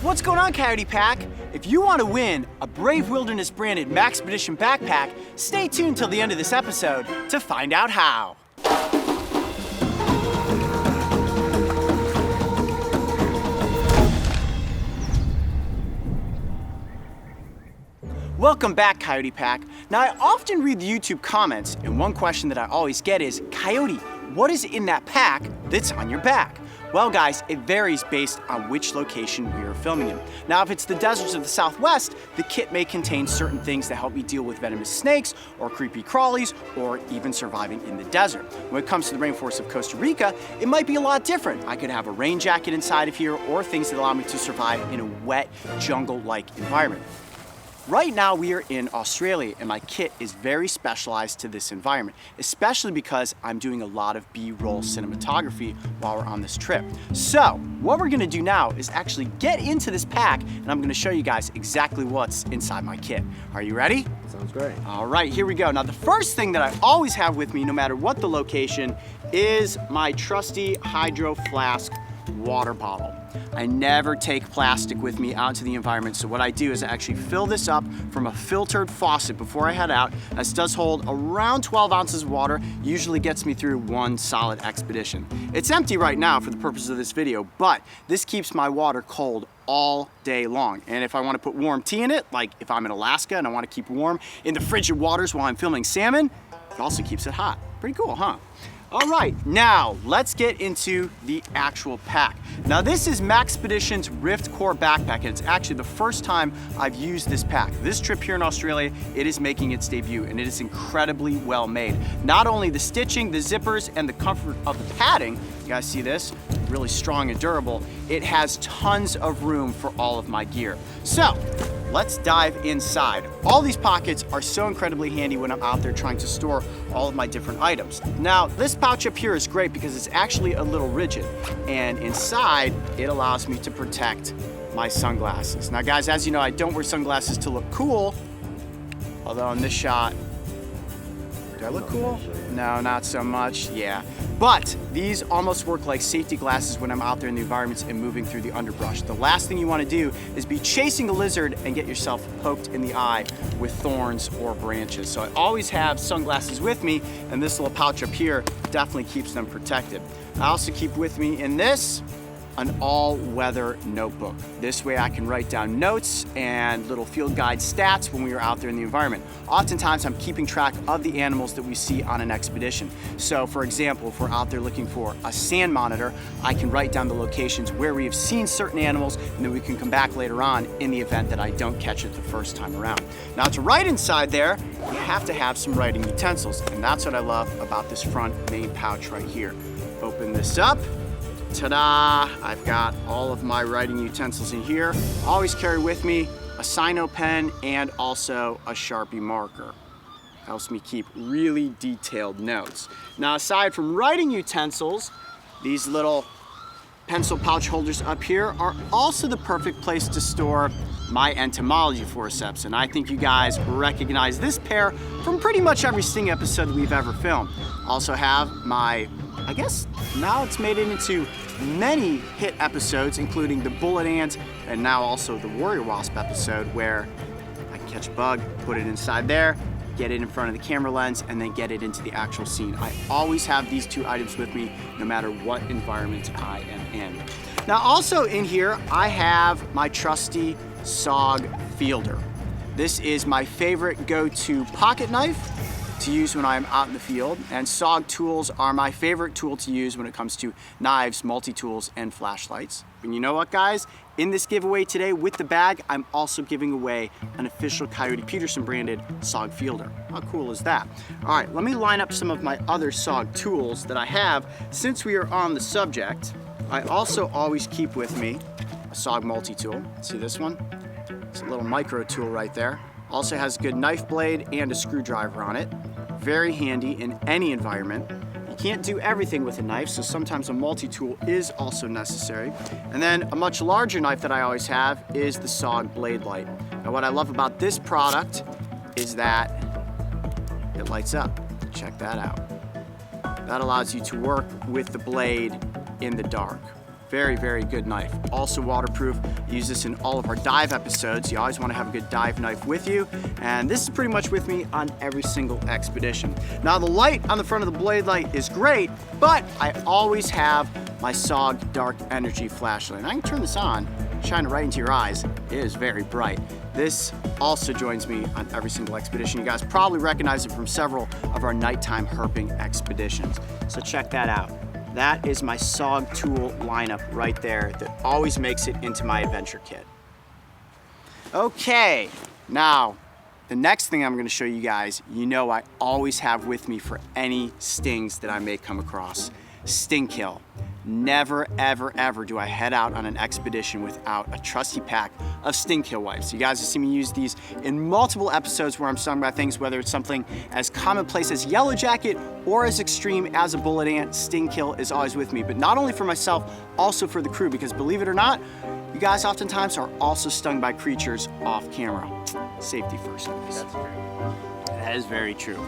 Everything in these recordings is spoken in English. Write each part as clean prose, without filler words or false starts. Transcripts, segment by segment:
What's going on, Coyote Pack? If you want to win a Brave Wilderness branded Maxpedition backpack, stay tuned till the end of this episode to find out how. Welcome back, Coyote Pack. Now, I often read the YouTube comments, and one question that I always get is, Coyote, what is in that pack that's on your back? Well, guys, it varies based on which location we are filming in. Now, if it's the deserts of the Southwest, the kit may contain certain things that help me deal with venomous snakes or creepy crawlies or even surviving in the desert. When it comes to the rainforests of Costa Rica, it might be a lot different. I could have a rain jacket inside of here or things that allow me to survive in a wet, jungle-like environment. Right now we are in Australia and my kit is very specialized to this environment, especially because I'm doing a lot of B-roll cinematography while we're on this trip. So what we're gonna do now is actually get into this pack and I'm gonna show you guys exactly what's inside my kit. Are you ready? Sounds great. All right, here we go. Now the first thing that I always have with me, no matter what the location, is my trusty Hydro Flask water bottle. I never take plastic with me out into the environment, so what I do is I actually fill this up from a filtered faucet before I head out. This does hold around 12 ounces of water, usually gets me through one solid expedition. It's empty right now for the purpose of this video, but this keeps my water cold all day long. And if I want to put warm tea in it, like if I'm in Alaska and I want to keep warm in the frigid waters while I'm filming salmon, it also keeps it hot. Pretty cool, huh? All right, now let's get into the actual pack. Now this is Maxpedition's Rift Core backpack, and it's actually the first time I've used this pack. This trip here in Australia, it is making its debut, and it is incredibly well made. Not only the stitching, the zippers, and the comfort of the padding, you guys see this? Really strong and durable. It has tons of room for all of my gear. So, let's dive inside. All these pockets are so incredibly handy when I'm out there trying to store all of my different items. Now, this pouch up here is great because it's actually a little rigid, and inside, it allows me to protect my sunglasses. Now guys, as you know, I don't wear sunglasses to look cool, although in this shot, do I look cool? No, not so much, yeah. But these almost work like safety glasses when I'm out there in the environments and moving through the underbrush. The last thing you want to do is be chasing a lizard and get yourself poked in the eye with thorns or branches. So I always have sunglasses with me, and this little pouch up here definitely keeps them protected. I also keep with me in this an all-weather notebook. This way I can write down notes and little field guide stats when we are out there in the environment. Oftentimes I'm keeping track of the animals that we see on an expedition. So for example, if we're out there looking for a sand monitor, I can write down the locations where we have seen certain animals, and then we can come back later on in the event that I don't catch it the first time around. Now to write inside there, you have to have some writing utensils, and that's what I love about this front main pouch right here. Open this up. Ta-da! I've got all of my writing utensils in here. Always carry with me a Sino pen and also a Sharpie marker. Helps me keep really detailed notes. Now, aside from writing utensils, these little pencil pouch holders up here are also the perfect place to store my entomology forceps, and I think you guys recognize this pair from pretty much every Sting episode we've ever filmed. Also have my, I guess now it's made it into many hit episodes, including the Bullet Ant and now also the Warrior Wasp episode, where I can catch a bug, put it inside there, get it in front of the camera lens, and then get it into the actual scene. I always have these two items with me no matter what environment I am in. Now also in here, I have my trusty SOG Fielder. This is my favorite go-to pocket knife to use when I'm out in the field, and SOG tools are my favorite tool to use when it comes to knives, multi-tools, and flashlights. And you know what, guys? In this giveaway today with the bag, I'm also giving away an official Coyote Peterson branded SOG Fielder. How cool is that? All right, let me line up some of my other SOG tools that I have. Since we are on the subject, I also always keep with me a SOG multi-tool. See this one? It's a little micro tool right there. Also has a good knife blade and a screwdriver on it. Very handy in any environment. You can't do everything with a knife, so sometimes a multi-tool is also necessary. And then a much larger knife that I always have is the SOG Blade Light. Now what I love about this product is that it lights up. Check that out. That allows you to work with the blade in the dark. Very, very good knife. Also waterproof. Use this in all of our dive episodes. You always want to have a good dive knife with you. And this is pretty much with me on every single expedition. Now the light on the front of the blade light is great, but I always have my SOG Dark Energy flashlight. And I can turn this on, shine it right into your eyes. It is very bright. This also joins me on every single expedition. You guys probably recognize it from several of our nighttime herping expeditions. So check that out. That is my SOG tool lineup right there that always makes it into my adventure kit. Okay, now the next thing I'm gonna show you guys, you know I always have with me for any stings that I may come across. Sting kill. Never, ever, ever do I head out on an expedition without a trusty pack of sting kill wipes. You guys have seen me use these in multiple episodes where I'm stung by things, whether it's something as commonplace as yellow jacket or as extreme as a bullet ant. Sting kill is always with me, but not only for myself, also for the crew, because believe it or not, you guys oftentimes are also stung by creatures off camera. Safety first, guys. That's true. That is very true.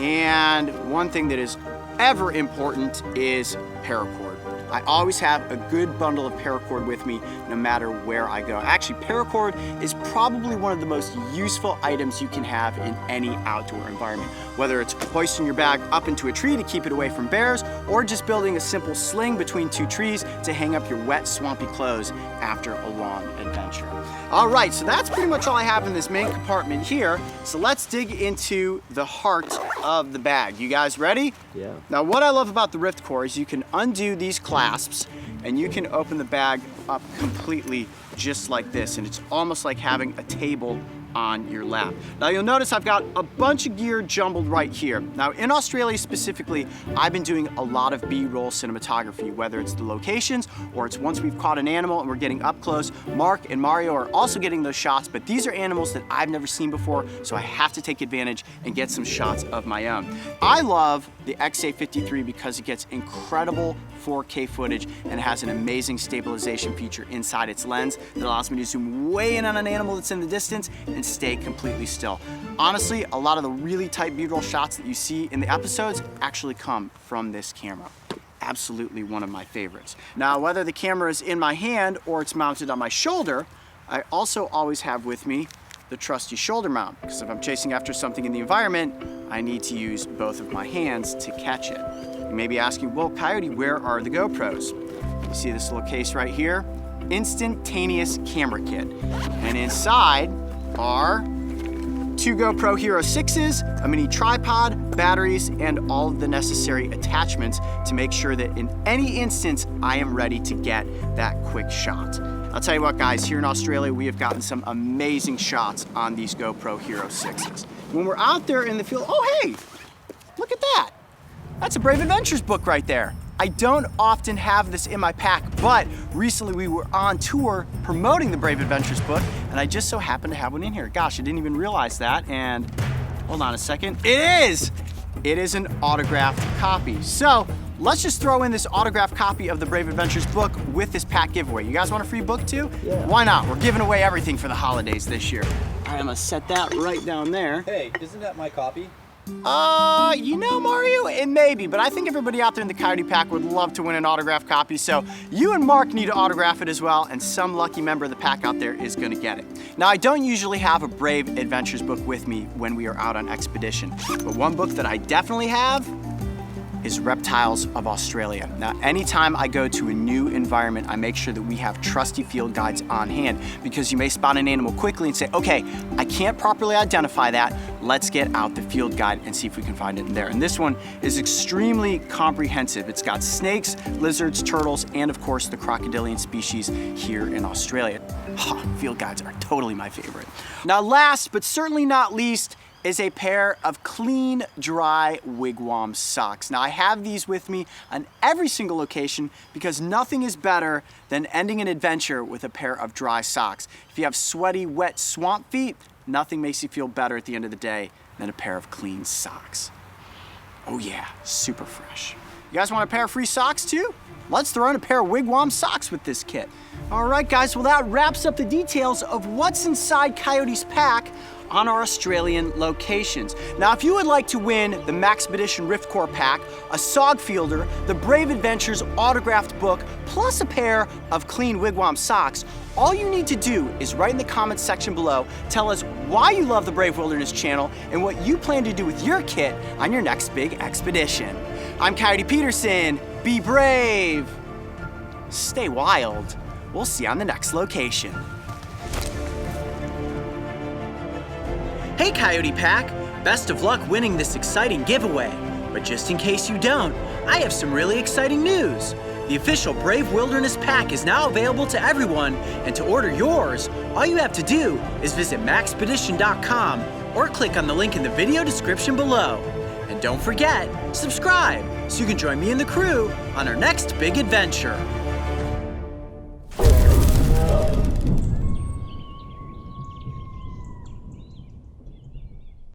And one thing that is ever important is paracord. I always have a good bundle of paracord with me no matter where I go. Actually, paracord is probably one of the most useful items you can have in any outdoor environment. Whether it's hoisting your bag up into a tree to keep it away from bears, or just building a simple sling between two trees to hang up your wet, swampy clothes after a long adventure. All right, so that's pretty much all I have in this main compartment here. So let's dig into the heart of the bag. You guys ready? Yeah. Now, what I love about the Riftcore is you can undo these clasps and you can open the bag up completely just like this. And it's almost like having a table on your lap. Now you'll notice I've got a bunch of gear jumbled right here. Now in Australia specifically, I've been doing a lot of B-roll cinematography, whether it's the locations or it's once we've caught an animal and we're getting up close. Mark and Mario are also getting those shots, but these are animals that I've never seen before, so I have to take advantage and get some shots of my own. I love the XA53 because it gets incredible 4K footage and has an amazing stabilization feature inside its lens that allows me to zoom way in on an animal that's in the distance and stay completely still. Honestly, a lot of the really tight B-roll shots that you see in the episodes actually come from this camera. Absolutely one of my favorites. Now, whether the camera is in my hand or it's mounted on my shoulder, I also always have with me the trusty shoulder mount, because if I'm chasing after something in the environment, I need to use both of my hands to catch it. You may be asking, well, Coyote, where are the GoPros? You see this little case right here? Instantaneous camera kit. And inside are 2 GoPro Hero 6s, a mini tripod, batteries, and all of the necessary attachments to make sure that in any instance, I am ready to get that quick shot. I'll tell you what, guys, here in Australia, we have gotten some amazing shots on these GoPro Hero 6s. When we're out there in the field, oh, hey, look at that. That's a Brave Adventures book right there. I don't often have this in my pack, but recently we were on tour promoting the Brave Adventures book, and I just so happened to have one in here. Gosh, I didn't even realize that, and hold on a second. It is an autographed copy. So let's just throw in this autographed copy of the Brave Adventures book with this pack giveaway. You guys want a free book too? Yeah. Why not? We're giving away everything for the holidays this year. All right, I'm gonna set that right down there. Hey, isn't that my copy? You know, Mario, it may be, but I think everybody out there in the Coyote Pack would love to win an autographed copy, so you and Mark need to autograph it as well, and some lucky member of the pack out there is gonna get it. Now, I don't usually have a Brave Adventures book with me when we are out on expedition, but one book that I definitely have is Reptiles of Australia. Now, anytime I go to a new environment, I make sure that we have trusty field guides on hand, because you may spot an animal quickly and say, okay, I can't properly identify that. Let's get out the field guide and see if we can find it in there. And this one is extremely comprehensive. It's got snakes, lizards, turtles, and of course the crocodilian species here in Australia. Field guides are totally my favorite. Now, last but certainly not least, is a pair of clean, dry Wigwam socks. Now, I have these with me on every single location because nothing is better than ending an adventure with a pair of dry socks. If you have sweaty, wet swamp feet, nothing makes you feel better at the end of the day than a pair of clean socks. Oh yeah, super fresh. You guys want a pair of free socks too? Let's throw in a pair of Wigwam socks with this kit. All right, guys, well, that wraps up the details of what's inside Coyote's pack on our Australian locations. Now, if you would like to win the Maxpedition Riftcore pack, a SOG Fielder, the Brave Adventures autographed book, plus a pair of clean Wigwam socks, all you need to do is write in the comments section below, tell us why you love the Brave Wilderness channel and what you plan to do with your kit on your next big expedition. I'm Coyote Peterson. Be brave. Stay wild. We'll see you on the next location. Hey Coyote Pack, best of luck winning this exciting giveaway. But just in case you don't, I have some really exciting news. The official Brave Wilderness pack is now available to everyone, and to order yours, all you have to do is visit maxpedition.com or click on the link in the video description below. And don't forget, subscribe so you can join me and the crew on our next big adventure.